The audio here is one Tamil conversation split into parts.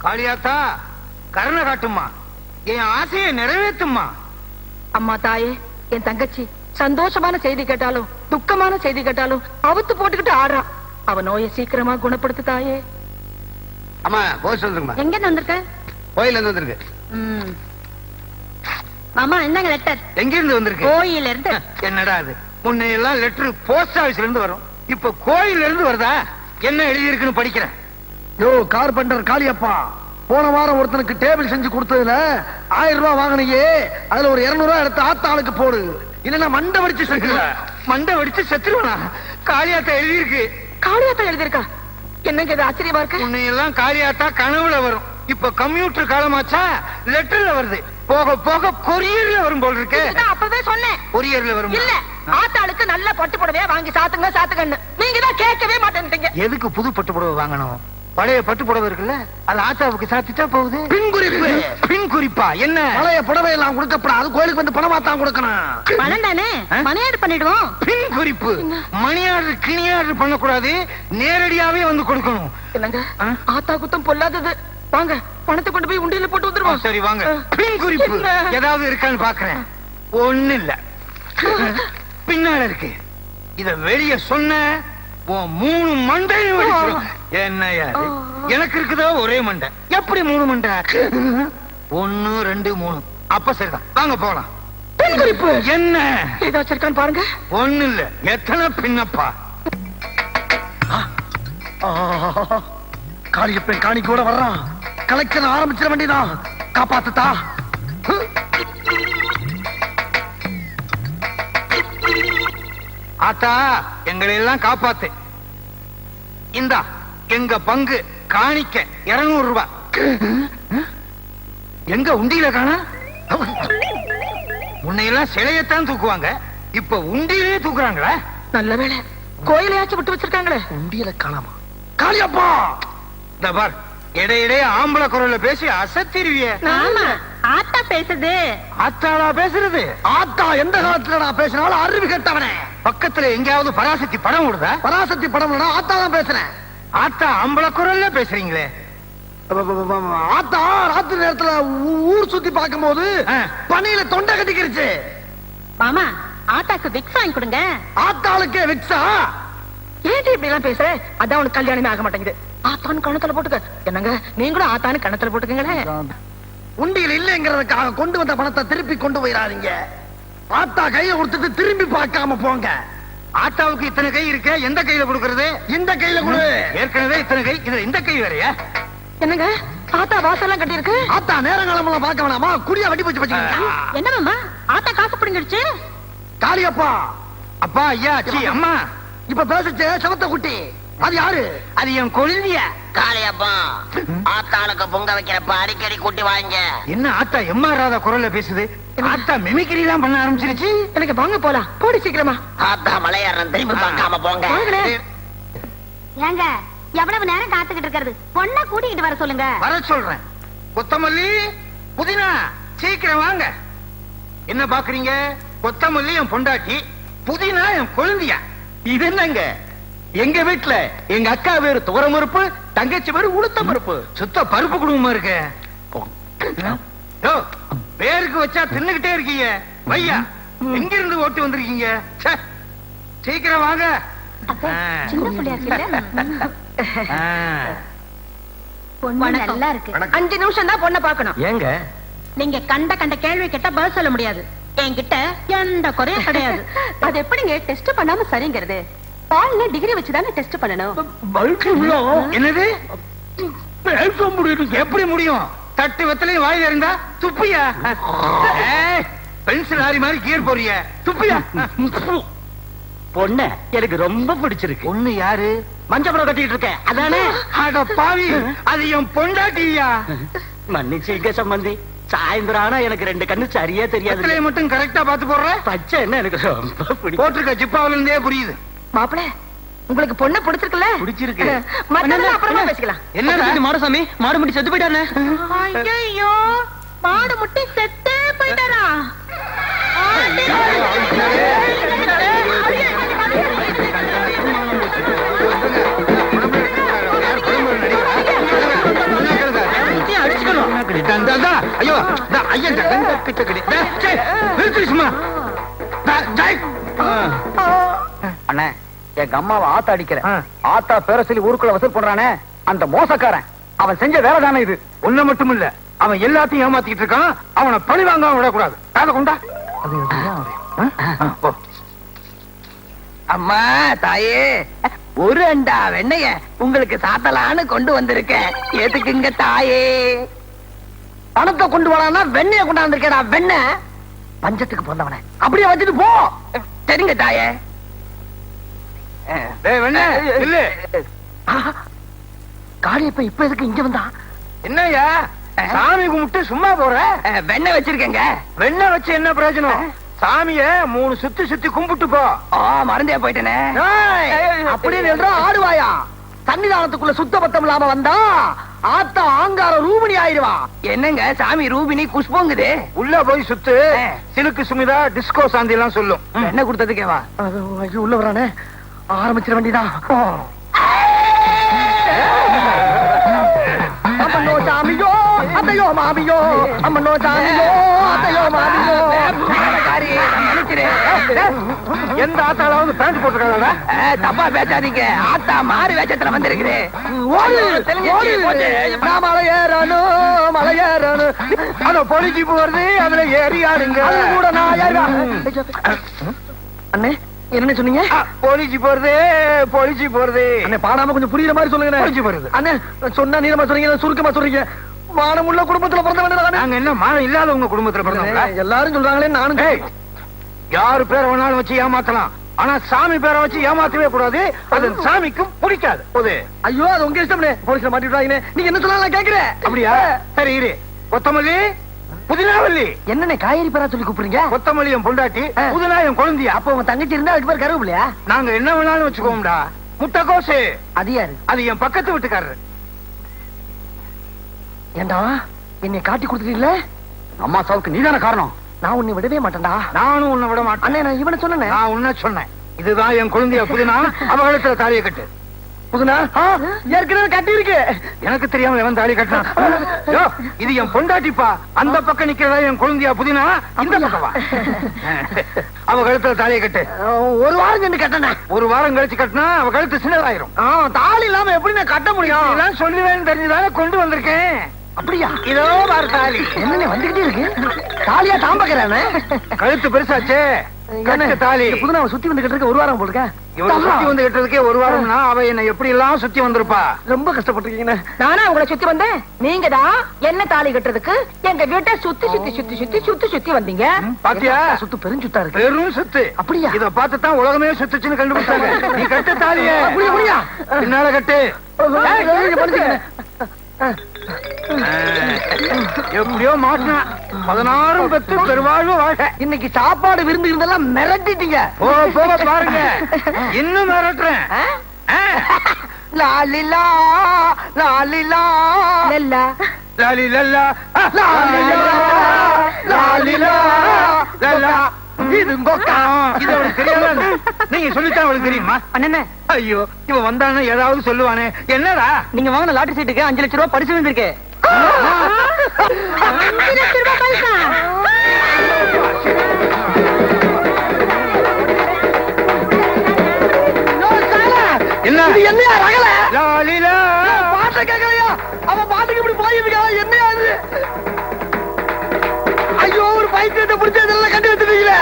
காளியாத்தா கருணை காட்டுமா, என் ஆசையை நிறைவேற்றுமா. அம்மா தாயே, என் தங்கச்சி சந்தோஷமான செய்தி கேட்டாலும் துக்கமான செய்தி கேட்டாலும் அவுத்து போட்டுக்கிட்டு ஆடுறான். அவ நோயை சீக்கிரமா குணப்படுத்து தாயே. அம்மா போய் சொல்லுங்கம்மா. எங்க இருந்து வந்திருக்க? கோயில இருந்து வந்திருக்கு. மாமா என்னங்க லெட்டர்? எங்க இருந்து வந்திருக்கு? கோயில இருந்து. என்னடா அது, முன்ன எல்லாம் லெட்டர் போஸ்ட் ஆபீஸ்ல இருந்து வரும், இப்ப கோயில இருந்து வருதா? என்ன எழுதி இருக்குன்னு படிக்கிறேன். யோ கார்பெண்டர் காளியப்பா, போன வாரம் ஒருத்தனுக்கு டேபிள் செஞ்சு கொடுத்ததுல 1000 ரூபாய் வாங்கினியே, அதுல ஒரு 200 ரூபாய் எடுத்து ஆத்தாளுக்கு போடு, இல்லன்னா மண்டை வடிச்சு செத்துருவ. மண்டை வடிச்சு செத்துருவனா? காளியாத்தா எழுதி இருக்கு. காளியாத்தா எழுதிருக்கா? என்னங்க இது ஆச்சரியமா இருக்கு. முன்ன எல்லாம் காளியாத்தா கனவுல வரும், இப்ப கம்ப்யூட்டர் காலமாச்சா லெட்டர்ல வருது. போக போக கொரியர்ல வரும் போல் இருக்கு. அப்பவே சொன்னேன் கொரியர்ல வரும். இல்ல, ஆத்தாளுக்கு நல்ல பட்டு புடவையா வாங்கி சாத்துங்க சாத்துங்கன்னு நீங்க தான் கேட்கவே மாட்டேன்றீங்க. எதுக்கு புது பட்டு புடவை வாங்கணும்? பழைய பட்டு புடவை இருக்குல்ல, அது ஆத்தாவுக்கு சாத்திட்டா போகுது. பின் குறிப்பு. பின் குறிப்பா என்ன? பழைய புடவை எல்லாம் கொடுக்கப்படாது, கோயிலுக்கு வந்து பணமா தான் கொடுக்கணும். பணம் தானே, மணியாடு பண்ணிடுவோம். பின் குறிப்பு. மணியாடு கிணியாடு பண்ணக்கூடாது, நேரடியாவே வந்து கொடுக்கணும். என்னங்க ஆத்தா குத்தம் பொல்லாதது. வாங்க பணத்தை கொண்டு போய் உண்டியில போட்டு வந்துருவோம். சரி வாங்க. பின் குறிப்பு ஏதாவது இருக்கான்னு பாக்குறேன். ஒண்ணு இல்ல, பின்னால இருக்கு. இத வெளிய சொன்ன 3 மண்டையும் என்னையா எனக்கு இருக்குதோ ஒரே மண்டை, எப்படி 3 மண்டை? 1 2 3. அப்ப சரிதான், வாங்க போலாம். பின் குறிப்பு என்ன ஏதாச்சும் இருக்கான்னு பாருங்க. ஒண்ணு இல்ல, எத்தனை பின்னப்பா. காளியப்பன் காணிக்கோட வர்றான், கலெக்ஷன் ஆரம்பிச்சிட வேண்டியதான். காப்பாத்துதா. ஆத்தா எங்களை எல்லாம் காப்பாத்து. இந்தா எங்க பங்கு காணிக்க 200 ரூபாய். எங்க உண்டியில காண? உன்னையெல்லாம் சிலையத்தான் தூக்குவாங்க, இப்ப உண்டியிலே தூக்குறாங்களா? நல்ல வேளை கோயிலையாச்சும் விட்டு வச்சிருக்காங்களே. உண்டியல காணாமா? காளியப்பா இந்த பார், இடையிடையே ஆம்பளை குரல்ல பேசி அசத்திருவிய. ஆமா ஆத்தா பேசுது. ஆத்தாளா பேசுறது? ஆத்தா எந்த காலத்துல நான் பேசினாலும் அறிவு கேட்டவனே. பக்கத்துல எங்கேயாவது பராசக்தி படம் ஓடுதா? பராசக்தி படம் ஆத்தா தான் பேசுறேன். ஆத்தா ஆம்பளை குரல்ல பேசுறீங்களே. ஆத்தா ராத்திரி நேரத்துல ஊர் சுத்தி பார்க்கும் போது பனியில தொண்டை கட்டிக்கிருச்சு. மாமா ஆத்தாக்கு விக்ஸ் வாங்கி கொடுங்க. ஆத்தாளுக்கே விக்ஸா? ஏன் இப்படி எல்லாம் பேசுற? அதான் உனக்கு கல்யாணமே ஆக மாட்டேங்குது. ஆத்தான்னு கணத்துல போட்டுக்க. என்னங்க நீங்களும் ஆத்தான்னு கணத்துல போட்டுக்கங்களேன். உண்டியில் இல்லைங்கிறதுக்காக கொண்டு வந்த பணத்தை திருப்பி கொண்டு போயிடாதீங்க. ஆத்தா கையை கொடுத்துட்டு திரும்பி பார்க்காம போங்க. ஆத்தாவுக்கு இத்தனை கை இருக்க, எந்த கையில கொடுக்கறது? இந்த கையில கொடு. ஏற்கனவே இத்தனை கை, இது இந்த கை வேறையா? என்னங்க ஆத்தா வாசல்லாம் கட்டி இருக்கு. ஆத்தா நேரங்காலமெல்லாம் பார்க்க வேணாமா, குடியா வெட்டி போச்சு வச்சுக்கோங்க. என்ன மாமா ஆத்தா காசு பிடிங்கிடுச்சு? காளியப்பா. அப்பா ஐயா சி அம்மா. இப்ப பேசிச்சு சவத்த குட்டி, அது யாரு? அது என் கொழுந்தியா. காளியப்பா, ஆத்தாளுக்கு பொங்க வைக்கிறப்ப அடிக்கடி கூட்டி வாங்க. என்ன ஆத்தா எம்மாறாத குரல்ல பேசுது? ஆத்தா மிமிக்ரி எல்லாம் பண்ண ஆரம்பிச்சிருச்சு. எனக்கு வாங்க போலாம், போடி சீக்கிரமா. ஆத்தா மலையாரம் திரும்பி பார்க்காம போங்க. ஏங்க எவ்வளவு நேரம் காத்துக்கிட்டு இருக்கிறது? பொண்ணை கூட்டிக்கிட்டு வர சொல்லுங்க. வர சொல்றேன். கொத்தமல்லி புதினா சீக்கிரம் வாங்க. என்ன பாக்குறீங்க? கொத்தமல்லி என் பொண்டாட்டி, புதினா என் கொழுந்தியா. இது என்னங்க, எங்க வீட்டுல எங்க அக்கா பேரு துவரமறுப்பு, தங்கச்சி பேரு உளுத்த மறுப்பு. சுத்த பருப்பு குடும்பமா இருக்கு. பேருக்கு வச்சா தின்னுகிட்டே இருக்கீங்க. வையா எங்க இருந்து ஓட்டு வந்திருக்கீங்க? சீக்கிரம் வாங்க. சின்ன பிள்ளையா இருக்குல்ல? பொண்ணு நல்லா இருக்கு. 5 நிமிஷம் தான் பொண்ணை பார்க்கணும். ஏங்க நீங்க கண்ட கண்ட கேள்வி கேட்டா பதில் சொல்ல முடியாது. என்கிட்ட எந்த குறையும் கிடையாது. அது எப்படிங்க டெஸ்ட் பண்ணாம சரிங்கிறது? பால்ல டிகிரி வச்சுதானே டெஸ்ட் பண்ணணும். என்னது பேச முடியும்? எப்படி முடியும்? தட்டு வெத்தலையும் வாயில இருந்தா துப்பியா? பென்சில் ஆரி மாதிரி கீர் போறிய துப்பியா? பொண்ண எனக்கு ரொம்ப பிடிச்சிருக்கு. பொண்ணு யாரு? மஞ்சள் கட்டிட்டு இருக்கேன் அதானே? அட பாவி, அது என் பொண்டாட்டியா. மன்னிச்சுங்க சம்பந்தி, சாயந்தரம் ஆனா எனக்கு 2 கண்ணு சரியா தெரியாது. மட்டும் கரெக்டா பாத்து போடுற. பச்சை என்ன எனக்கு ரொம்ப பிடிக்கும். போட்டிருக்க ஜிப்பாவில இருந்தே புரியுது. மாப்பிள உங்களுக்கு பொண்ணு பிடிச்சிருக்குல்ல? பிடிச்சிருக்கு. மத்ததெல்லாம் அப்புறமா பேசிக்கலாம். என்ன மாடசாமி, மாடு முடி செத்து போயிட்டானே. ஐயோ மாடு முட்டி செத்தே போயிட்டாரா? ஐயோ ஐயன் கிட்ட சும்மா அண்ணே எங்க அம்மாவை ஆத்தா அடிக்கிற ஆத்தா பேர சொல்லி ஊருக்குள்ள வசூல் பண்றானே அந்த மோசக்காரன் அவன் செஞ்ச வேலை தானே இது. ஒண்ணு மட்டும் இல்ல, அவன் எல்லாத்தையும் ஏமாத்திக்கிட்டு இருக்கான். அவனை பழி வாங்க விடக்கூடாது. காதை கொண்டா. அம்மா தாயே, ஒரு அண்டா வெண்ணைய உங்களுக்கு சாத்தலான்னு கொண்டு வந்திருக்கேன். எதுக்குங்க தாயே? பணத்தை கொண்டு வரானா வெண்ணைய கொண்டாந்துருக்கேடா. வெண்ணெய் பஞ்சத்துக்கு பிறந்தவன அப்படியே வச்சுட்டு போ. சரிங்க தாயே. காளியப்ப இப்ப எதுக்கு இங்க வந்தா? என்னய்யா சாமி கும்பிட்டு சும்மா போற? வெண்ணெய் வச்சிருக்கேங்க. வெண்ணெய் வச்சு என்ன பிரயோஜனம்? சாமிய 3 சுத்தி சுத்தி கும்பிட்டு போ. மறந்தே போயிட்டேனே. அப்படின்னு என்றா ஆடுவாயா? சன்னிதானத்துக்குள்ள சுத்த பத்தம் இல்லாம வந்தா ஆத்தா ஆங்கார ரூபிணி ஆயிடுவா. என்னங்க சாமி ரூபினி குஷ்பங்குது. உள்ள போய் சுத்து. சிலுக்கு சுமிதா டிஸ்கோ சாந்தி எல்லாம் சொல்லும். என்ன கொடுத்ததுக்கேவா? ஐயோ உள்ள வரானே, ஆரம்பிச்சிட வேண்டியதான். அம்மனோ சாமியோ அத்தையோ மாமியோ, அம்மனோ சாமியோ அத்தையோ மாமியோ. எந்த ஆத்தாளாவது பேண்ட் போட்டுருக்காங்க? தப்பா பேசாதீங்க. ஆத்தா மாறு வேஷத்துல வந்திருக்கிறேன். மலையேறணும் அத பொலிச்சு போறது, அதுல ஏறி ஆடுங்க. கூட நான் அண்ணே என்ன சொன்னீங்க? பொலிச்சு போறது, பொலிச்சு போறது. அண்ணே பாடாம கொஞ்சம் புரியுற மாதிரி சொல்லுங்க. பொலிச்சு போறது அண்ணே சொன்னா நீளமா சொல்றீங்க, சுருக்கமா சொல்றீங்க. மானமுள்ள குடும்பத்துல பிறந்தவன். நாங்க என்ன மானம் இல்லாத உங்க குடும்பத்துல பிறந்தவங்களா? எல்லாரும் சொல்றாங்களே நானும். யாரு பேரை வேணாலும் வச்சு ஏமாத்தலாம், ஆனா சாமி பேரை வச்சு ஏமாத்தவே கூடாது. அது சாமிக்கும் பிடிக்காது. ஐயோ அது உங்க இஷ்டம். போலீஸ்ல மாட்டி விடாதீங்க. நீங்க என்ன சொல்லலாம் கேக்குறேன். அப்படியா? சரி இரு. கொத்தமல்லி புதினாவல்லி. என்னண்ணே காய்கறி பேரா சொல்லி கூப்பிடுறீங்க? கொத்தமல்லி என் பொண்டாட்டி, புதினா என் குழந்தையா. அப்ப உங்க தங்கச்சி இருந்தா அதுக்கு பேர் கருவேப்பிலையா? நாங்க என்ன வேணாலும் வச்சுக்கோம்டா. முட்டைக்கோசு அது யாரு? அது என் பக்கத்து வீட்டுக்காரரு. ஏண்டா என்னை காட்டி கொடுத்துட்டீங்களே? அம்மா சாவுக்கு நீதான காரணம். நான் உன்னை விடவே மாட்டேன்டா. நானும் உன்னை விட மாட்டேன். அண்ணே நான் இவனை சொன்னேன். நான் உன்ன சொன்னேன். இதுதான் என் குழந்தைய புதினா. அவ கழுத்துல தாலியை கட்டு. புதுனா ஏற்கனவே கட்டி இருக்கு. எனக்கு தெரியாம எவன் தாலி கட்டினா? இது என் பொண்டாட்டிப்பா. அந்த பக்கம் நிக்கிறதா என் குழந்தையா புதினா. இந்த பக்கம் வா. அவ கழுத்துல தாலியை கட்டு. ஒரு வாரம் சென்று கட்டண. ஒரு வாரம் கழிச்சு கட்டினா அவ கழுத்து சின்னதாயிரும். தாலி இல்லாம எப்படி நான் கட்ட முடியும்? இதெல்லாம் சொல்லுவேன்னு தெரிஞ்சுதானே கொண்டு வந்திருக்கேன். அப்படியா? இதோ பாரு தாலி. என்ன வந்துகிட்டே இருக்கு? தாலியா தாம்பக்கிறானே. கழுத்து பெருசாச்சே. தாலி புதுனா சுத்தி வந்து கட்டுறதுக்கு ஒரு வாரம் போடுங்க. இவன் சுத்தி வந்து கட்டுறதுக்கே ஒரு வாரம்னா அவ என்ன எப்படி எல்லாம் சுத்தி வந்திருப்பா. ரொம்ப கஷ்டப்பட்டிருக்கீங்க. நானா உங்களை சுத்தி வந்தேன்? நீங்க தான் என்ன தாலி கட்டுறதுக்கு எங்க வீட்டை சுத்தி சுத்தி சுத்தி சுத்தி சுத்தி சுத்தி வந்தீங்க. பாத்தியா? சுத்து பெருஞ்சுத்தா இருக்கு. பெரும் சுத்து. அப்படியா? இத பார்த்துதான் உலகமே சுத்துச்சுன்னு கண்டுபிடிச்சாங்க. நீ கட்டு தாலிய. அப்படியா? பின்னால கட்டு. எப்படியோ மாட்டினா 16 பெத்து பெருவாழ்வு வாழ்க. இன்னைக்கு சாப்பாடு விருந்து இருந்தெல்லாம் மிரட்டிட்டீங்க. போக பாருங்க, இன்னும் மிரட்டுறேன். லாலிலா லாலிலா லல்லா லாலி லல்லா லாலிலா லல்லா. இது இது அவளுக்கு தெரியாத. நீங்க சொல்லித்தான் அவளுக்கு தெரியுமா? அண்ணே ஐயோ இவன் வந்தானே ஏதாவது சொல்லுவானே. என்னடா? நீங்க வாங்கின லாட்டரி சீட்டுக்கு 5 லட்சம் ரூபாய் பரிசு வந்திருக்கு. என்ன என்னையா ரகல? லாலிலா பாட்ட கேட்கலையா? அவன் பாட்டுக்கு இப்படி போயிருக்கா? என்னையா இது? ஐயோ ஒரு பைத்தியத்தை பிடிச்ச இதெல்லாம் கட்டி வச்சிருக்கீங்களே.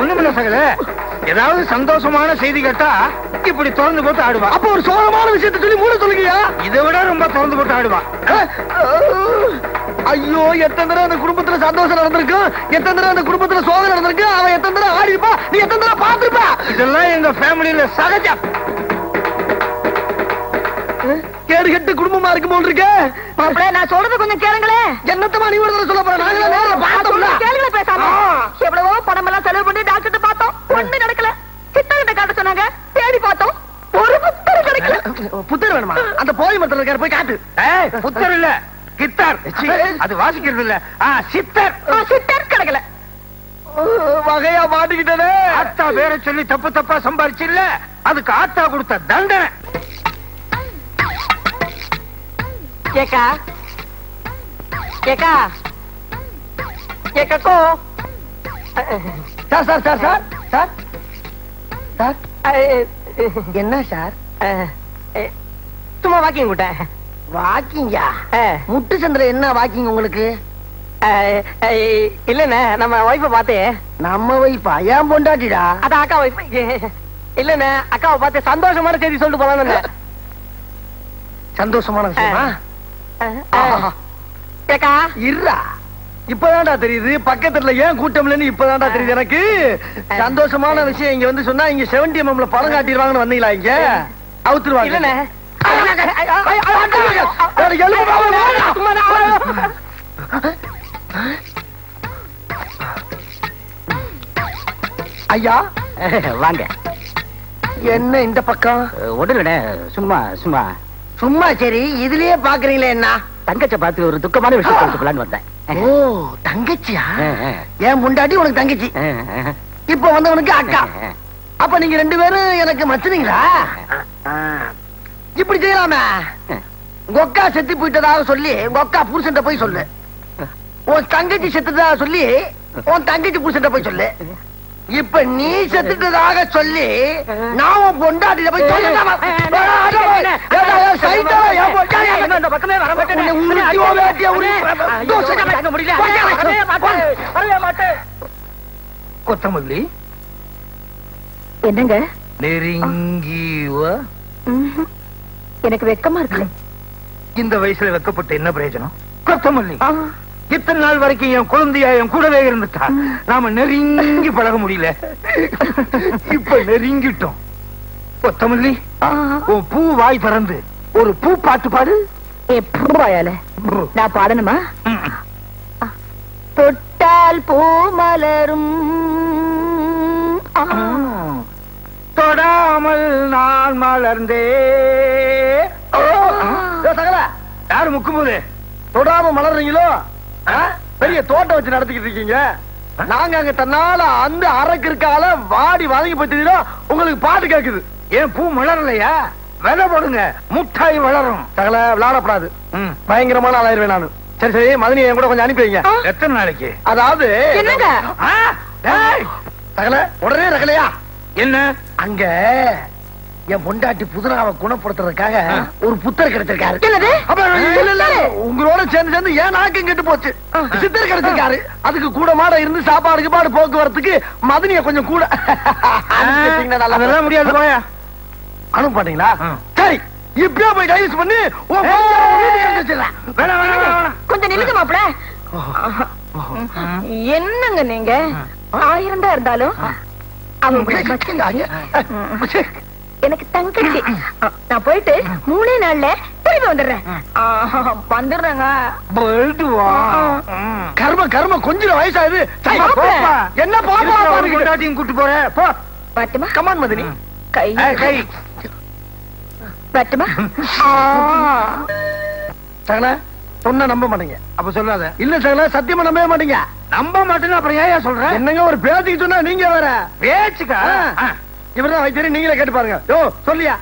ஒண்ணுமில்ல சகல. ஏதாவது சந்தோஷமான செய்தி கேட்டா இப்படி திறந்து போட்டு ஆடுவா. அப்ப ஒரு சோகமான விஷயத்தை சொல்லி மூட சொல்லுங்கயா. இதை விட ரொம்ப திறந்து போட்டு ஆடுவா. ஐயோ எத்தனை தடவை அந்த குடும்பத்துல சந்தோஷம் நடந்திருக்கு, எத்தனை தடவை அந்த குடும்பத்துல சோகம் நடந்திருக்கு. அவன் எத்தனை தடவை ஆடிப்பா, நீ எத்தனை தடவை பாத்துருப்பா. இதெல்லாம் எங்க ஃபேமிலியில சகஜம். கேடு கெட்டு குடும்பமா இருக்கு போல் இருக்கு. நான் சொல்றது கொஞ்சம் கேளுங்களே. என்னத்தமா நீ ஒரு தடவை சொல்ல போற? நாங்களே நேரில் பார்த்தோம்ல. கேளுங்களே பேசாம. எவ்வளவோ பணம் எல்லாம் செலவு பண்ணி டாக்டர் பார்த்தோம், ஒண்ணு நடக்கல. கிட்ட காட்ட சொன்னாங்க, தேடி பார்த்தோம், ஒரு புத்தர் கிடைக்கல. புத்தர் வேணுமா? அந்த போய் மரத்துல இருக்காரு, போய் காட்டு. புத்தர் இல்ல, கித்தார். அது வாசிக்கிறது இல்ல, சித்தர். சித்தர் கிடைக்கல. வகையா மாட்டிக்கிட்டே. ஆத்தா பேரை சொல்லி தப்பு தப்பா சம்பாரிச்சு இல்ல, அதுக்கு ஆத்தா கொடுத்த தண்டனை. ஏக்கா ஏக்கா ஏக்கோ sir sir sir sir sir sir என்ன சார் சும்மா வாக்கிங் கூட்டேன். வாக்கிங்கா? முட்டு சந்திர என்ன வாக்கிங் உங்களுக்கு? இல்லண்ணே நம்ம ஒய்ஃப பாத்து. நம்ம வைஃபா? ஏன் பொண்டாட்டிடா? அதான் அக்கா ஒய்ஃப். இல்லண்ணே அக்காவை பார்த்து சந்தோஷமான செய்தி சொல்லிட்டு போலான்னு. சந்தோஷமான விஷயமா? ஏக்கா இருடா, இப்பதான்டா தெரியுது பக்கத்துல ஏன் கூட்டம் இல்லைன்னு. இப்பதான்டா தெரியுது எனக்கு. சந்தோஷமான விஷயம் இங்க வந்து சொன்னா இங்க 70mm படம் காட்டிடுவாங்கன்னு வந்தீங்களா? இங்க அவுத்துருவாங்க. இல்லண்ணே ஐயா வாங்க. என்ன இந்த பக்கம்? உடனே சும்மா சும்மா சும்மா சரி, இதுலயே பாக்குறீங்களே என்ன? தங்கச்ச பார்த்து ஒரு துக்கமான விஷயம் சொல்லிட்டு வந்தேன். ஓ தங்கச்சியா? ஏன் முண்டாட்டி உனக்கு தங்கச்சி, இப்ப வந்தவனுக்கு அக்கா. அப்ப நீங்க 2 பேரும் எனக்கு மச்சுனீங்களா? இப்படி செய்யலாமே. உங்க அக்கா செத்து போயிட்டதாக சொல்லி உங்க அக்கா புருஷன் போய் சொல்லு. உன் தங்கச்சி செத்துட்டதாக சொல்லி உன் தங்கச்சி புருஷன் போய் சொல்லு. இப்ப நீ செத்துட்டதாக சொல்லி நான் உன் பொண்டாட்டில போய் கொத்தமல்லி என்னங்க? நெருங்கி வா. எனக்கு வெக்கமா இருக்கு. இந்த வயசுல வெக்கப்பட்டு என்ன பிரயோஜனம்? கொத்தமல்லி இத்தனை நாள் வரைக்கும் என் குழந்தையா என் கூடவே இருந்துட்டா. நாம நெருங்கி பழக முடியல, இப்ப நெருங்கிட்டோம். கொத்தமல்லி உன் பூ வாய் திறந்து ஒரு பூ பாட்டு பாடு. எப்பயால நான் பாடணுமா? தொட்டால் பூ மலரும், தொடாமல் நான் மலர்ந்தே. யாரு முக்கும் போது தொடாம மலர்றீங்களோ? பெரிய தோட்டம் வச்சு நடத்திக்கிட்டு இருக்கீங்க. நாங்க அங்க தன்னால அந்த அரைக்கு இருக்கால வாடி வதங்கி போச்சுதோ உங்களுக்கு பாட்டு கேக்குது. ஏன் பூ மலரலையா? விதை போடுங்க, முட்டாய் வளரும். சகல விளையாடப்படாது, பயங்கரமான ஆளாயிருவேன் நானு. சரி சரி, மதனி என் கூட கொஞ்சம் அனுப்பி வைங்க. எத்தனை நாளைக்கு? அதாவது என்னங்க? சகல உடனே ரகலையா? என்ன அங்க என் பொண்டாட்டி புதுனாவை குணப்படுத்துறதுக்காக ஒரு புத்தர் கிடைச்சிருக்காரு. என்னது? இல்ல இல்ல, உங்களோட சேர்ந்து சேர்ந்து ஏன் நாக்கும் கெட்டு போச்சு. சித்தர் கிடைச்சிருக்காரு. அதுக்கு கூட மாட இருந்து சாப்பாடுக்கு பாடு போக்குவரத்துக்கு மதனிய கொஞ்சம் கூட அதெல்லாம் முடியாது. போயா அனுப்ப மாட்டீங்களா? சரி, இப்பயே போய் டைவர்ஸ் பண்ணி கொஞ்சம் நில்லுங்க மாப்பிள. என்னங்க நீங்க 1000 தான் இருந்தாலும் எனக்கு தங்கச்சி. நான் போயிட்டு 3 நாள்ல திரும்பி வந்துடுறேன். வந்துடுறேங்க. கர்ம கர்ம கொஞ்சம் வயசாகுது. என்ன பாப்பாட்டியும் கூட்டு போற? போ பாட்டுமா. கமான் மதனி. கை கை பாட்டுமா. சகல சொன்ன நம்ப மாட்டீங்க. அப்ப சொல்லாத. இல்ல சகல, சத்தியமா நம்பவே மாட்டீங்க. நம்ப மாட்டேன்னு அப்புறம் ஏன் சொல்ற? என்னங்க ஒரு பேச்சுக்கு சொன்னா நீங்க வேற பேச்சுக்கா? இவர்தான் வைத்தியர், நீங்களே கேட்டு பாருங்க. யோ சொல்லியா?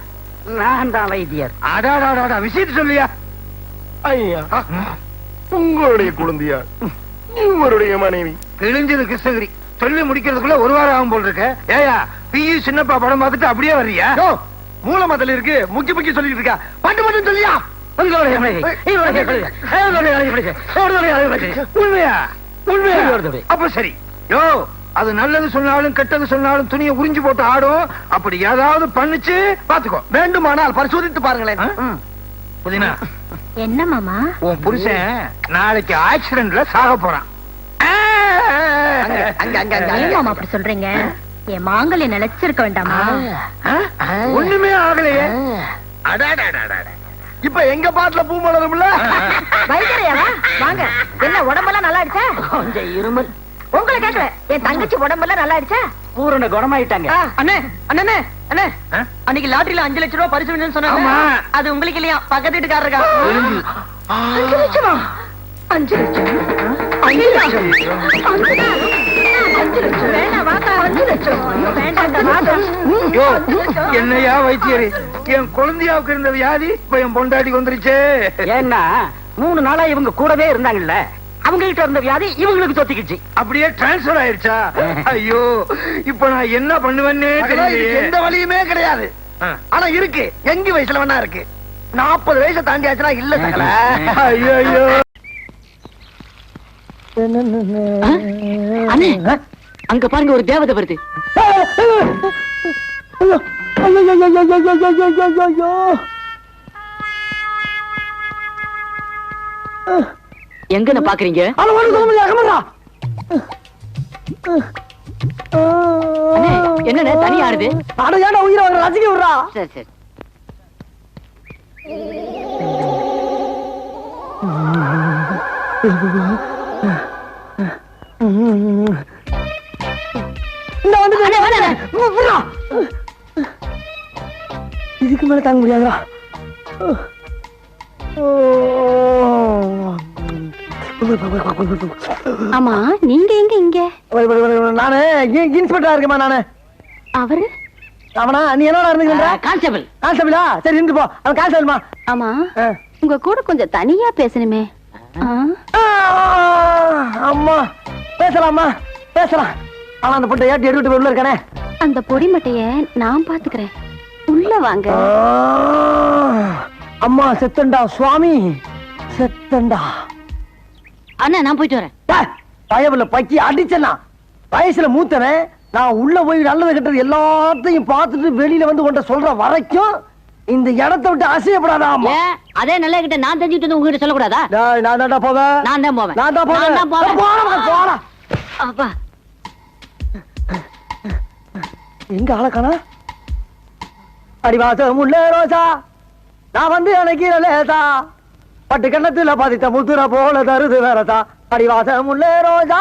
நான் தான் வைத்தியர். அடாடாடா, விஷயத்தை சொல்லியா? ஐயா, உங்களுடைய குழந்தையா இவருடைய மனைவி கிழிஞ்சது கிருஷ்ணகிரி. சொல்லி முடிக்கிறதுக்குள்ள 1 வாரம் ஆகும் போல் இருக்க. ஏயா பியு சின்னப்பா படம் பார்த்துட்டு அப்படியே வர்றியா? மூலமதல் இருக்கு, முக்கி முக்கி சொல்லிட்டு இருக்கா. பாட்டு மட்டும் சொல்லியா? உண்மையா? உண்மையா? அப்ப சரி. யோ, அது நல்லது சொன்னாலும் கெட்டது சொன்னாலும் துணியை உறிஞ்சு போட்டு ஆடும். அப்படி ஏதாவது பண்ணுச்சு பாத்துக்கோ. வேண்டுமானால் பரிசோதித்து பாருங்களேன். புதினா, என்ன மாமா? உன் புருஷன் நாளைக்கு ஆக்சிடென்ட்ல சாக போறான். ஏன் மாமா அப்படி சொல்றீங்க? என் மாங்கல்ய நிலைச்சிருக்க வேண்டாமா? ஒண்ணுமே ஆகலையே. இப்ப எங்க பாட்டுல பூ மலரும்ல? வைத்தியரையாவா? வாங்க. என்ன உடம்பெல்லாம் நல்லா ஆயிடுச்சா? கொஞ்சம் இருமல். உங்களை கேட்கல, என் தங்கச்சி உடம்பெல்லாம் நல்லா ஆயிடுச்சா? பூரண குணமாயிட்டாங்க. அண்ணே அண்ணே அண்ணே, அன்னைக்கு லாட்டரியில 5 லட்சம் ரூபாய் பரிசு வேணும்னு சொன்னாங்க. அது உங்களுக்கு இல்லையா? பக்கத்து வீட்டுக்காரருக்கா? 5 லட்சமா? 5 லட்சம்? 5 லட்சம்? 5 லட்சம் வேண்டாம், வாக்கா. 5 லட்சம் வேண்டாம். யோ, என்னையா வைத்தியரு, என் குழந்தையாவுக்கு இருந்த வியாதி இப்ப என் பொண்டாட்டிக்கு வந்துருச்சு. ஏன்னா 3 நாளா இவங்க கூடவே இருந்தாங்கல்ல, அவங்க கிட்ட இருந்த வியாதி இவங்களுக்கு தொத்திக்கிச்சு. அப்படியே டிரான்ஸ்பர் ஆயிருச்சா? ஐயோ, இப்ப நான் என்ன பண்ணுவேன்னு எந்த வழியுமே கிடையாது. ஆனா இருக்கு, எங்க வயசுல வேணா இருக்கு. 40 வயசு தாண்டி ஆச்சுன்னா இல்ல சகல. ஐயோ ஐயோ. அண்ணே, அங்க பாருங்க, ஒரு தேவதை வருது. எங்கன்னு பாக்குறீங்க? என்ன தனியா ஆடுது? அடையாட உயிரை ரசிக்க விடுறா. சரி சரி. இதுக்கு மேல தாங்க முடியாதா? ஆமா, நீங்க எங்க இங்க? நானு இன்ஸ்பெக்டரா இருக்கேமா. நானு அவரு அவனா? நீ என்னடா இருந்துக்கிற? கான்ஸ்டபிள். கான்ஸ்டபிளா? சரி இருந்து போ. அவன் கான்ஸ்டபிள்மா. ஆமா, உங்க கூட கொஞ்சம் தனியா பேசணுமே. அம்மா பேசலாமா? பேசலாம். ஆனா அந்த பொட்டை ஏட்டி எடுத்துட்டு உள்ள இருக்கானே. அந்த பொடி மட்டைய நான் பாத்துக்கிறேன். உள்ள வாங்க. அம்மா செத்தண்டா சுவாமி, செத்தண்டா. அண்ணா, நான் போயிட்டு வரேன். பயவுல பக்கி அடிச்சனா, வயசுல மூத்தவன். நான் உள்ள போய் நல்லது கெட்டது எல்லாத்தையும் பார்த்துட்டு வெளியில வந்து கொண்ட சொல்ற வரைக்கும் இந்த இடத்தை விட்டு அசையப்படாதா? அதே நல்ல கிட்ட நான் தெரிஞ்சுட்டு வந்து உங்ககிட்ட சொல்லக்கூடாதா? நான் தான் போவேன். நான் தான் போவேன். நான் தான் போவேன். போடா. அப்பா, எங்க ஆளக்கானா? அடிவாசம் முள்ள ரோசா, நான் வந்து எனக்கு லேசா, பட்டு கண்ணத்துல பதித்த முத்துற போல தருது வேறதா. அடிவாசம் முள்ள ரோசா.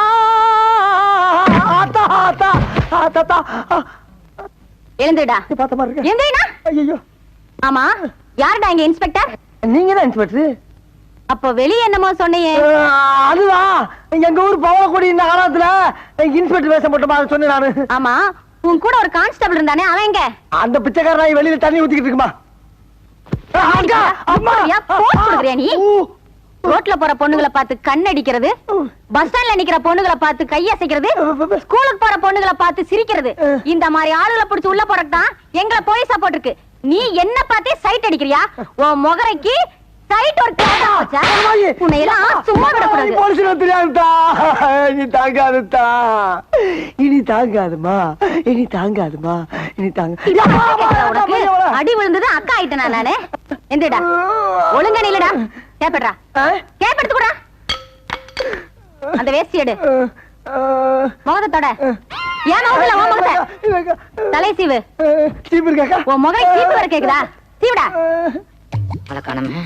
எழுந்துடா. பார்த்த மாதிரி இருக்கு. எழுந்துடா. ஐயோ, ஆமா, யாருடா இங்க இன்ஸ்பெக்டர்? நீங்க தான் இன்ஸ்பெக்டர்? அப்ப வெளிய என்னமோ சொன்னீங்க? அதுதான், எங்க ஊர் பவளக்குடி இந்த காலத்துல இன்ஸ்பெக்டர் வேஷம் போட்டுமா சொன்னேன் நானு. ஆமா, உன் கூட ஒரு கான்ஸ்டபிள் இருந்தானே, அவன் எங்க? அந்த பிச்சைக்காரன் வெளியில தண்ணி ஊத்திக்கிட்டு இருக்குமா. நீ ரோட்ல போற பொண்ணுங்களை பார்த்து கண்ணடிக்கிறது, பஸ் ஸ்டாண்ட்ல நிக்கிற பொண்ணுகளை பார்த்து கையசைக்கிறது, ஸ்கூலுக்கு போற பொண்ணுகளை பார்த்து சிரிக்கிறது, இந்த மாதிரி ஆளுகளை பிடிச்சு உள்ள போறதுதான் எங்களை போலீஸா போட்டிருக்கு. நீ என்ன பார்த்தே சைட் அடிக்கிறியா? உன் முகரைக்கு சைட் ஒரு உன்னை எல்லாம் சும்மா விடக்கூடாது. இனி தாங்காதுதா, இனி தாங்காதுமா, இனி தாங்காதுமா, இனி தாங்க. அடி விழுந்தது அக்கா ஆயிட்டனா நானு? எந்தடா ஒழுங்கா நில்லுடா. கேப்படா, கேப்படுத்து கூட. அந்த வேஷ்டி எடு, முகத்தோட. ஏன் நோக்கல உன் முகத்தை? தலை சீவு. சீப்பு இருக்கா? உன் முகை சீப்பு வர கேக்குதா? சீவுடா. வணக்கமே.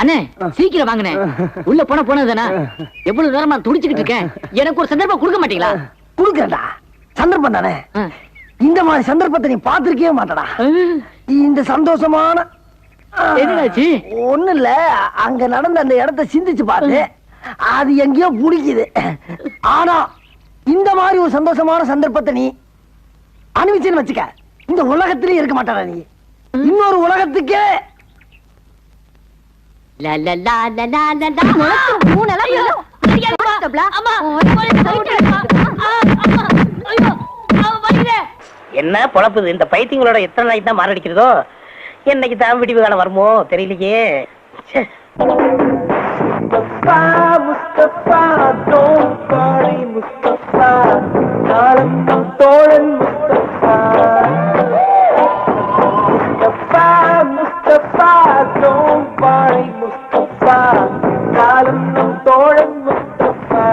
அண்ணே, சீக்கிரம் வாங்கண்ணே. உள்ள போனதுதானா? எவ்வளவு நேரமா துடிச்சுக்கிட்டு இருக்கேன். எனக்கு ஒரு சந்தர்ப்பம் கொடுக்க மாட்டீங்களா? குடுக்கறா. சந்தர்ப்பம் தானே. இந்த மாதிரி சந்தர்ப்பத்தை நீ பாத்திருக்கவே மாட்டடா. இந்த சந்தோஷமான என்னாச்சு? ஒண்ணு இல்ல, அங்க நடந்த அந்த இடத்தை சிந்திச்சு பாத்து அது எங்கேயோ பிடிக்குது. ஆனா இந்த மாதிரி ஒரு சந்தோஷமான சந்தர்ப்பத்தை நீ அனுபவிச்சுன்னு வச்சுக்க, இந்த உலகத்திலே இருக்க மாட்டாடா நீ. இன்னொரு உலகத்துக்கே என்ன பொழப்புது இந்த பைத்தியங்களோட? எத்தனை நாளைக்கு தான் மாரடிக்கிறதோ? என்னைக்கு தான் விடிவு காலம் வருமோ தெரியலையே. முஸ்தபா முஸ்தபா don't worry முஸ்தபா, நாளும் நம் தோழன் முஸ்தபா. முஸ்தபா முஸ்தபா don't worry முஸ்தபா, நாளும் நம் தோழன் முஸ்தபா.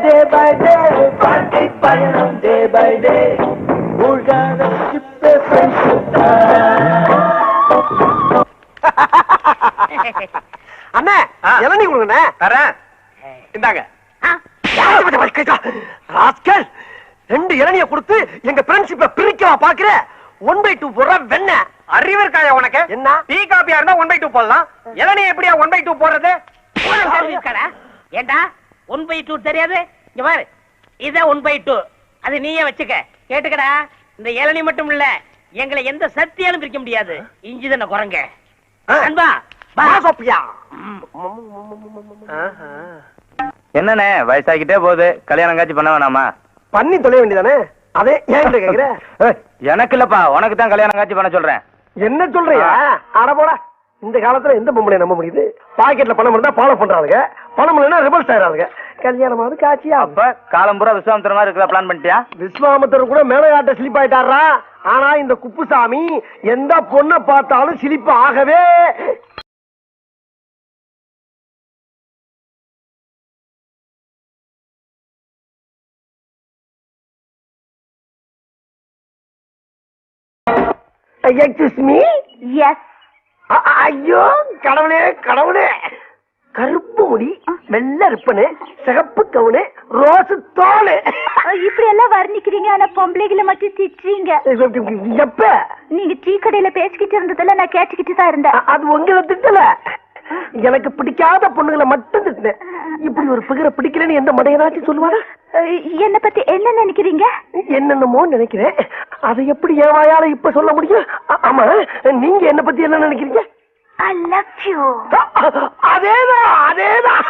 Day by day வாழ்க்கை பயணம் day by day, மூழ்கான ஷிப்பே friendship. அண்ணா இளநீ கொடுங்கண்ணே. தரேன், இந்தாங்க. ராஸ்கல், 2 இளநிய கொடுத்து எங்க ஃப்ரெண்ட்ஷிப்பை பிரிக்கவா பாக்குற? 1/2 போடுற வெண்ண. அறிவு இருக்காயா உனக்கு? என்ன டீ காப்பியா இருந்தா 1/2 போடலாம். இளநீ எப்படியா 1/2 போடுறது? ஏண்டா 1/2 தெரியாது? இங்க பாரு, இத 1/2 அது நீயே வச்சுக்க. கேட்டுக்கடா, இந்த இளநீ மட்டும் இல்ல, எங்களை எந்த சக்தியாலும் பிரிக்க முடியாது. இஞ்சி தானே குரங்க. அன்பா என்னண்ணே வயசாகிட்டே போகுது, கல்யாணம் காட்சி பண்ண வேணாமா? பண்ணி தொலைய வேண்டியதானே? அதே ஏன் கேக்குற? எனக்கு இல்லப்பா, உனக்கு தான் கல்யாணம் காட்சி பண்ண சொல்றேன். என்ன சொல்றியா? அட போடா, இந்த காலத்துல எந்த பொம்பளை நம்ப முடியுது? பாக்கெட்ல பணம் இருந்தா ஃபாலோ பண்றாங்க, பணம் இல்லைன்னா ரிவர்ஸ் ஆயிராங்க. கல்யாணமாவது காட்சியா? அப்ப காலம் பூரா விஸ்வாமித்திர மாதிரி இருக்கிற பிளான் பண்ணிட்டியா? விஸ்வாமித்திரர் கூட மேலையாட்ட ஸ்லிப் ஆயிட்டாரா? ஆனா இந்த குப்புசாமி எந்த பொண்ணை பார்த்தாலும் சிலிப்பு ஆகவே. Excuse me. எஸ். ஐயோ கடவுளே கடவுளே, கருப்பு முடி, வெள்ளை ரிப்பனு, சிகப்பு கவுனு, ரோஸ் தோலு. இப்படி எல்லாம் வர்ணிக்கிறீங்க, ஆனா பொம்பளைகளை மட்டும் திட்டுறீங்க. எப்ப நீங்க டீ கடையில பேசிக்கிட்டு இருந்ததுல நான் கேட்டுக்கிட்டு தான் இருந்தேன். அது உங்களை திட்டல, எனக்கு பிடிக்காத பொண்ணுகளை மட்டும் திட்டினேன். இப்படி ஒரு பிகரை பிடிக்கலன்னு எந்த மடையனாச்சும் சொல்லுவானா? என்ன பத்தி என்ன நினைக்கிறீங்க? என்னென்னமோ நினைக்கிறேன், அதை எப்படி என் வாயால இப்ப சொல்ல முடியும்? ஆமா, நீங்க என்ன பத்தி என்ன நினைக்கிறீங்க? I love you. அதேதான் அதேதான்.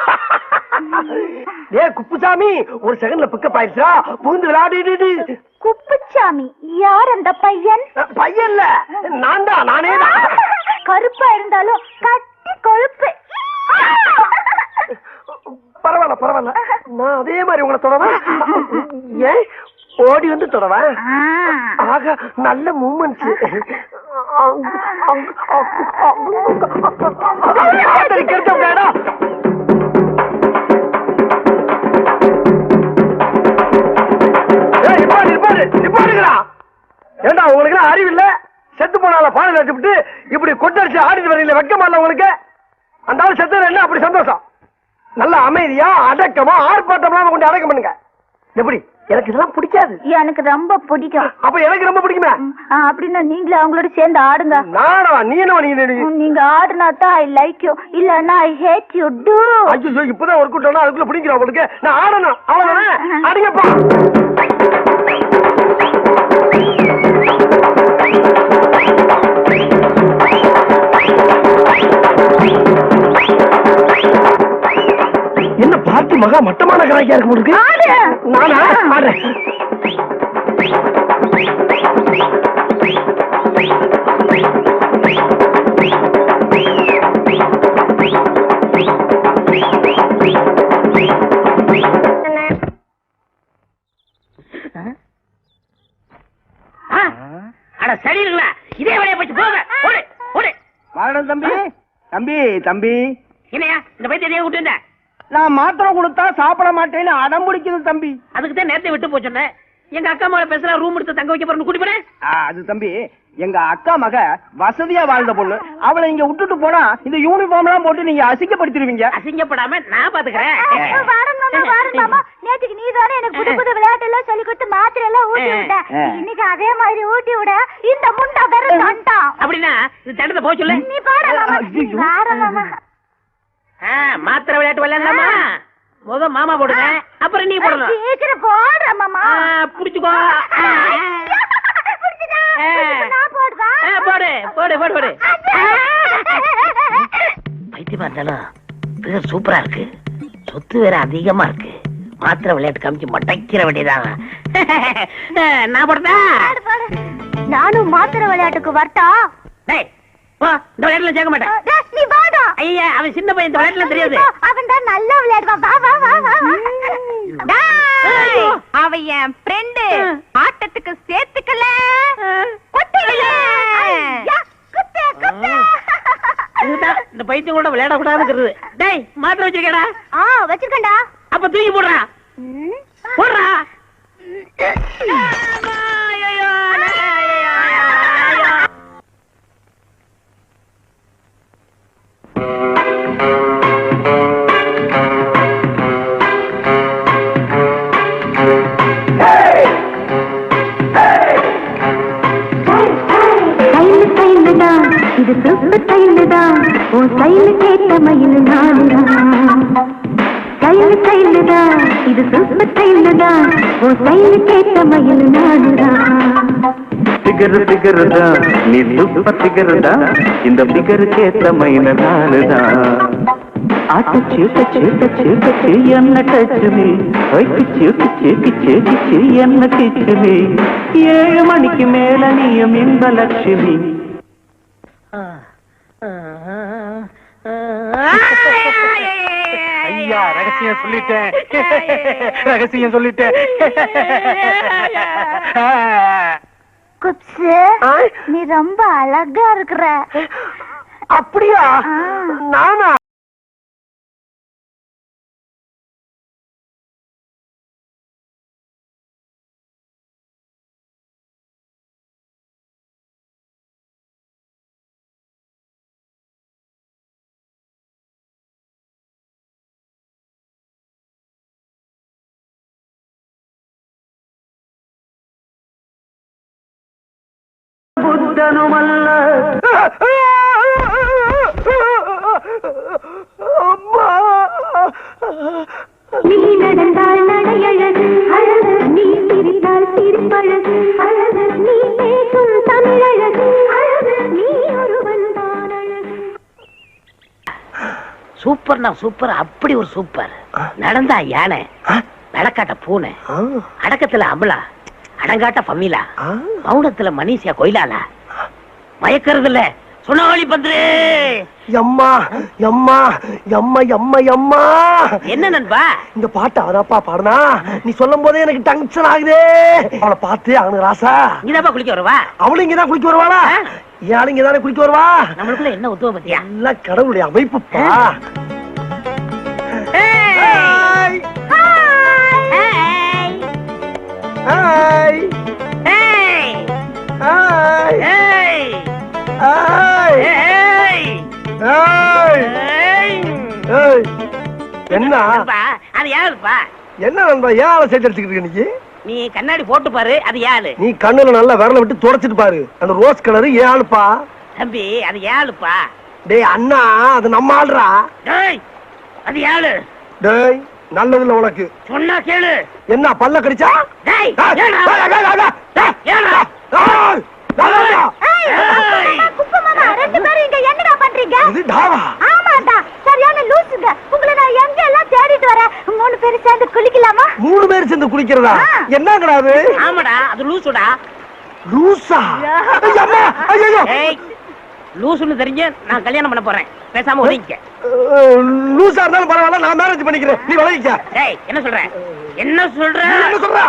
ஏ குப்புசாமி, ஒரு செகண்ட்ல பிக்கப் ஆயிடுச்சா? புகுந்து விளையாடிடு. குப்புசாமி யார் அந்த பையன்? பையன் இல்ல, நான் தான், நானே தான். கருப்பா இருந்தாலும் கட்டி கொழுப்பு. பரவாயில்ல பரவாயில்ல, நான் அதே மாதிரி உங்களை தொடவா? ஏன் ஓடி வந்து தொடவா? ஆக நல்ல மூமெண்ட்ஸ். ஏண்டா உங்களுக்கு அறிவு இல்ல? செத்து போனால பாடல் வச்சுட்டு இப்படி கொட்டடிச்சு ஆடிட்டு வரீங்களே, வெக்கமா உங்களுக்கு? அந்த ஆள் செத்து என்ன அப்படி சந்தோஷம்? நல்ல அமைதியா அடக்கமா ஆர்ப்பாட்டம் கொண்டு அடக்கம் பண்ணுங்க. எப்படி? எனக்கு இதெல்லாம் பிடிக்காது. எனக்கு ரொம்ப பிடிக்கும். அப்ப எனக்கு ரொம்ப பிடிக்குமே. அப்படின்னா நீங்களும் அவங்களோட சேர்ந்து ஆடுங்க. நானா? நீ என்ன? நீங்க ஆடுனா தான் ஐ லைக் யூ, இல்லன்னா ஐ ஹேட் யூ டு. ஐயோ, இப்பதான் ஒர்க் அவுட் ஆனா அதுக்குள்ள பிடிக்கிறா உங்களுக்கு. நான் ஆடணும், அவ்வளவுதானே? அடிங்கப்பா. என்ன பார்த்து மகா மட்டமான கராய்க்கா இருக்கு உங்களுக்கு? நானா ஆடுறேன். அட சரிங்களா, இதே வேலையை போச்சு போங்க. ஓடு ஓடு. வாடா தம்பி. தம்பி தம்பி, என்னையா இந்த பைத்தியம் எதையா விட்டு வந்த? நான் மாத்திரை கொடுத்தா சாப்பிட மாட்டேன்னு அடம் பிடிக்குது தம்பி. அதுக்கு தான் நேரத்தை விட்டு போச்சேன். எங்க அக்கா மகளை பேசுறா, ரூம் எடுத்து தங்க வைக்க போறேன்னு கூட்டி போறேன். அது தம்பி, எங்க அக்கா மக வசதியா வாழ்ந்த பொண்ணு, அவளை இங்க விட்டுட்டு போனா இந்த யூனிஃபார்ம் எல்லாம் போட்டு நீங்க அசிங்கப்படுத்திடுவீங்க. அசிங்கப்படாம நான் பாத்துக்கிறேன். நேற்றுக்கு நீ தானே எனக்கு புது புது விளையாட்டு எல்லாம் சொல்லி கொடுத்து மாத்திரை எல்லாம் ஊட்டி விட்ட. இன்னைக்கு அதே மாதிரி ஊட்டி விட இந்த முண்டா வேற தண்டா. அப்படின்னா இந்த தண்டத்தை போக சொல்லு. நீ பாரு மாமா. மாத்திரை விளையாட்டு விளையாடலாமா? முத மாமா போடுங்க, அப்புறம் நீ போடணும். சீக்கிரம் போடுற மாமா. புடிச்சுக்கோ. போடு போடு போடு போடு. பைத்தியமா இருந்தாலும் பேர் சூப்பரா இருக்கு, சொத்து வேற அதிகமா இருக்கு. மாத்திரை விளையாட்டு காமிச்சு மட்டைக்கிற வேண்டியதான். நான் போடுறா. நானும் மாத்திரை விளையாட்டுக்கு வரட்டா? இந்த விளையாட்டுல சேர்க்க மாட்டேன். நீ வாடா. ஐயா, அவன் சின்ன பையன், இந்த விளையாட்டுல தெரியாது. அவன் தான் நல்லா விளையாடுவான். வா வா வா வா. அவன் என் ஃப்ரெண்டு, ஆட்டத்துக்கு சேர்த்துக்கல. இந்த பைத்தியம் கூட விளையாட கூடாதுங்கிறது. டேய், மாத்திரை வச்சிருக்கடா? வச்சிருக்கேன்டா. அப்ப தூக்கி போடுறா. போடுறா. இது சூப்பர் கையில்தான், உன் கையில கேட்ட மயில் நாடுதான். கை இது சூப்பர் ஸ்டைல் தான் உன் ஸ்டைல் கேட்ட மயில் நாடுதான் பிகரு பிகரு தான் நீ சூப்பர் பிகரு தான் இந்த பிகருக்கு ஏத்த மயில் நாடுதான் ஆட்டு சீட்டு சீட்டு சீட்டு என்ன டச்சுமி கிச்சு என்ன கிச்சுமி 7 மணிக்கு மேல நீயும் இன்ப லட்சுமி ஐயா ரகசியம் சொல்லிட்டேன் ரகசியம் சொல்லிட்டேன் குப்ஸு நீ ரொம்ப அழகா இருக்கிற அப்படியா நானா புத்தனுமல்ல நீ நடந்தால் நடையழகு அழகு நீ சிரித்தால் சிரிப்பழகு அழகு நீ பேசும் தமிழழகு அழகு நீ ஒருவன் தான் அழகு சூப்பர்னா சூப்பர், அப்படி ஒரு சூப்பர். நடந்தா யானை, நடக்காட்ட பூனை, அடக்கத்துல அமலா, அடங்காட்ட பம்மிலா, மௌனத்துல மணிஷியா கொயிலாலா, மயக்கிறது இல்ல சுனாவளி பந்து. எம்மா எம்மா எம்மா எம்மா எம்மா என்ன நண்பா இந்த பாட்டு அவதாப்பா பாடுனா நீ சொல்லும் போதே எனக்கு டென்ஷன் ஆகுதே. அவளை பார்த்து அவனுக்கு ராசா இங்கதாப்பா குளிக்க வருவா? அவளும் இங்கதான் குளிக்க வருவாளா? ஏன் இங்கதானே குளிக்க வருவா? நம்மளுக்குள்ள என்ன உத்துவம் பத்தியா? எல்லாம் கடவுளுடைய அமைப்புப்பா. என்ன அது யாருப்பா? என்ன நண்பா ஏன் ஆளை சேர்த்து அடிச்சுக்கிட்டு இருக்க நீ கண்ணாடி போட்டு பாரு, அது யாரு? நீ கண்ணுல நல்லா விரல விட்டு தொடச்சிட்டு பாரு. அந்த ரோஸ் கலரு ஏன் ஆளுப்பா? தம்பி அது யாருப்பா? டேய் அண்ணா அது நம்ம ஆள்றா. டேய் அது யாரு? டேய் நல்லதுல உனக்கு சொன்னா கேளு. என்ன பல்ல கடிச்சா? டேய் குப்பு மாமா ரெண்டு பேரும் இங்க என்னடா பண்றீங்க? இது டாவா? ஆமாடா சரியான லூசுங்க. உங்களை நான் எங்க எல்லாம் தேடிட்டு வரேன். 3 பேரும் சேர்ந்து குளிக்கலாமா? 3 பேர் சேர்ந்து குளிக்கிறதா? என்னங்கடா அது? ஆமாடா அது லூசுடா. லூசா? அம்மா ஐயோ ஏய் லூசுன்னு தெரிஞ்சு நான் கல்யாணம் பண்ண போறேன். பேசாம ஒதுங்கிக்க. லூசா இருந்தாலும் பரவாயில்ல, நான் மேரேஜ் பண்ணிக்கிறேன். நீ ஒதுங்கிக்க. ஏய் என்ன சொல்ற? என்ன சொல்ற? என்ன சொல்ற?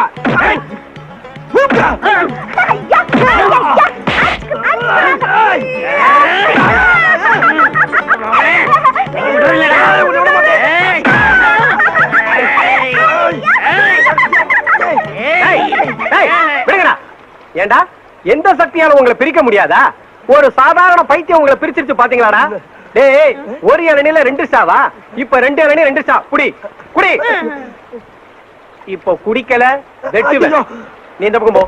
ஏண்டா எந்த சக்தியால உங்களை பிரிக்க முடியாதா? ஒரு சாதாரண பைத்தியம் உங்களை பிரிச்சிருச்சு பாத்தீங்களாடா? டேய் ஒரு இளநில 2 ஸ்டாவா? இப்ப 2 இளநீ 2 ஸ்டா. குடி குடி. இப்போ குடிக்கல வெட்டுவேன். நீ இந்த பக்கம் போ.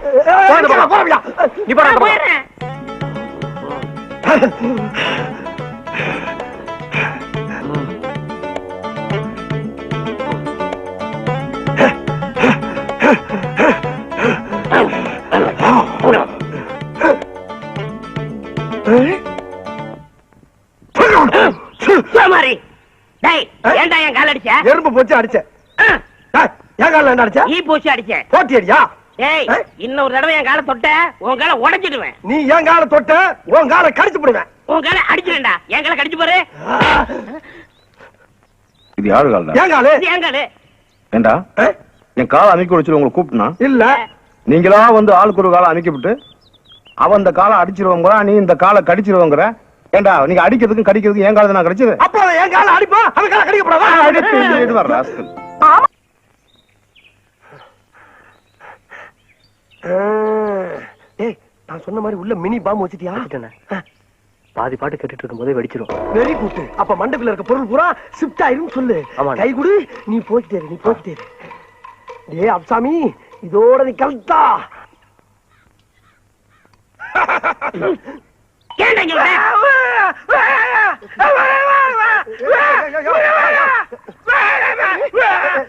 இந்த பக்கம் நீ போடா. மாதிரி டேய் ஏன்டா என் கால் அடிச்ச? எறும்பு போச்சு அடிச்ச. ஏன் கால என்ன அடிச்ச? ஈ போச்சு அடிச்சேன். போட்டி அடியா? ஏய் இன்னொரு தடவை என் காலை தொட்ட உன் காலை உடைச்சிடுவேன். நீ என் கால தொட்ட உன் காலை கடிச்சு போடுவேன். உன் காலை அடிச்சிடுடா. என் காலை கடிச்சு பாரு. இது யாரு கால்டா? என் காலு. என் காலு. ஏண்டா என் காலை அமைக்க வச்சு உங்களை கூப்பிட்டுனா? இல்ல நீங்களா வந்து ஆளுக்கு ஒரு காலை அமைக்க விட்டு அவன் இந்த காலை அடிச்சிருவாங்க, நீ இந்த காலை கடிச்சிருவாங்கற. ஏண்டா நீங்க அடிக்கிறதுக்கும் கடிக்கிறதுக்கும் என் காலை நான் கடிச்சது? அப்போ என் காலை அடிப்பா அவன் காலை கடிக்க போடாதா? அடிச்சு வர ராஸ்கல். ஏய் நான் சொன்ன மாதிரி உள்ள மினி பாம்பு வச்சிட்டியா? பாதி பாட்டு கேட்டுட்டு இருக்கும் போதே வெடிச்சிரும். Very good. அப்ப மண்டபத்துல இருக்க பொருள் பூரா ஷிஃப்ட் ஆயிரும் சொல்லு. கை குடு. நீ போய்ட்டே நீ போய்ட்டே. டேய் அப்சாமி இதோட நீ கல்தா. ஏன்டா இங்க வர?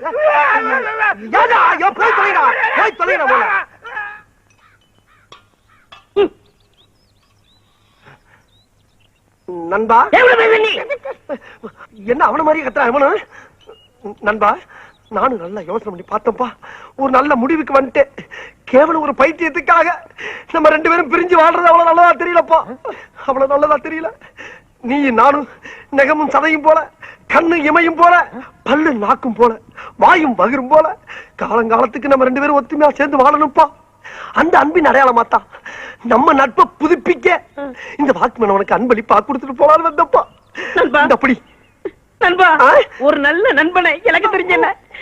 ஏண்டா, ஐயோ, போய் தொலைடா போல. நண்பா, என்ன அவன மாதிரி கத்துறா அவனு? நண்பா, நானும் நல்லா யோசனை பண்ணி பார்த்தப்பா, ஒரு நல்ல முடிவுக்கு வந்துட்டேன். கேவலம் ஒரு பைத்தியத்துக்காக நம்ம 2 பேரும் பிரிஞ்சு வாழ்றது அவ்வளவு நல்லதா தெரியலப்பா. அவ்வளவு நல்லதா தெரியல. நீ நானும் நெகமும் சதையும் போல, கண்ணு இமையும் போல, பல்லு நாக்கும் போல, வாயும் பகிரும் போல காலங்காலத்துக்கு நம்ம 2 பேரும் ஒத்துமையா சேர்ந்து வாழணும்ப்பா. அந்த அன்பின் அடையாளமாத்தான் நம்ம நட்பை புதுப்பிக்க இந்த வாக்குமன் உனக்கு அன்பளிப்பா கொடுத்துட்டு போலான்னு வந்தப்பா. நண்பா, அப்படி நண்பா, ஒரு நல்ல நண்பனை எனக்கு தெரிஞ்சல